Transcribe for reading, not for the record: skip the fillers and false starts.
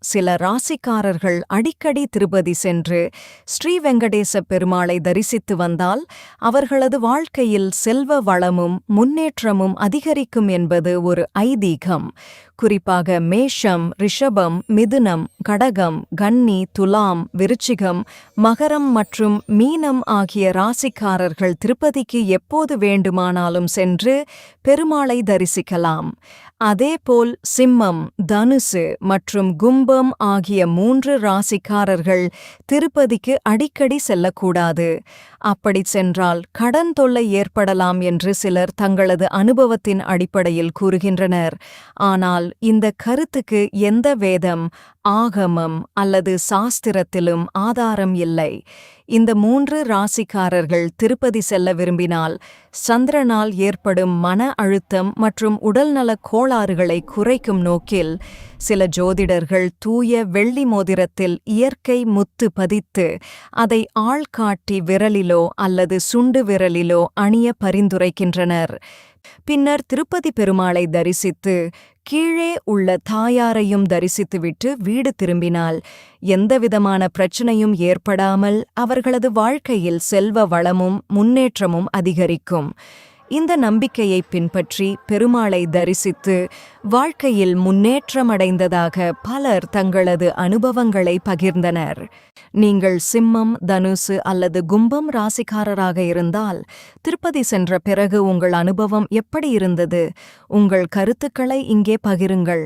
சில ராசிக்காரர்கள் அடிக்கடி திருப்பதி சென்று ஸ்ரீ வெங்கடேச பெருமாளை தரிசித்து வந்தால் அவர்களது வாழ்க்கையில் செல்வ வளமும் முன்னேற்றமும் அதிகரிக்கும் என்பது ஒரு ஐதீகம். குறிப்பாக மேஷம், ரிஷபம், மிதுனம், கடகம், கன்னி, துலாம், விருச்சிகம், மகரம் மற்றும் மீனம் ஆகிய ராசிக்காரர்கள் திருப்பதிக்கு எப்போது வேண்டுமானாலும் சென்று பெருமாளை தரிசிக்கலாம். அதேபோல் சிம்மம், தனுசு மற்றும் கும்பம் ஆகிய 3 ராசிக்காரர்கள் திருப்பதிக்கு அடிக்கடி செல்லக்கூடாது. அப்படிச் சென்றால் கடன் தொல்லை ஏற்படலாம் என்று சிலர் தங்களது அனுபவத்தின் அடிப்படையில் கூறுகின்றனர். ஆனால் இந்த கருத்துக்கு எந்த வேதம், ஆகமம் அல்லது சாஸ்திரத்திலும் ஆதாரம் இல்லை. இந்த 3 ராசிக்காரர்கள் திருப்பதி செல்ல விரும்பினால் சந்திரனால் ஏற்படும் மன அழுத்தம் மற்றும் உடல்நலக் கோளாறுகளை குறைக்கும் நோக்கில் சில ஜோதிடர்கள் தூய வெள்ளி மோதிரத்தில் இயற்கை முத்து பதித்து அதை ஆள்காட்டி விரலிலோ அல்லது சுண்டு விரலிலோ அணிய பரிந்துரைக்கின்றனர். பின்னர் திருப்பதி பெருமாளை தரிசித்து கீழே உள்ள தாயாரையும் தரிசித்துவிட்டு வீடு திரும்பினால் எந்தவிதமான பிரச்சனையும் ஏற்படாமல் அவர்களது வாழ்க்கையில் செல்வ வளமும் முன்னேற்றமும் அதிகரிக்கும். இந்த நம்பிக்கையை பின்பற்றி பெருமாளை தரிசித்து வாழ்க்கையில் முன்னேற்றமடைந்ததாக பலர் தங்களது அனுபவங்களை பகிர்ந்தனர். நீங்கள் சிம்மம், தனுசு அல்லது கும்பம் ராசிக்காரராக இருந்தால் திருப்பதி சென்ற பிறகு உங்கள் அனுபவம் எப்படி இருந்தது? உங்கள் கருத்துக்களை இங்கே பகிருங்கள்.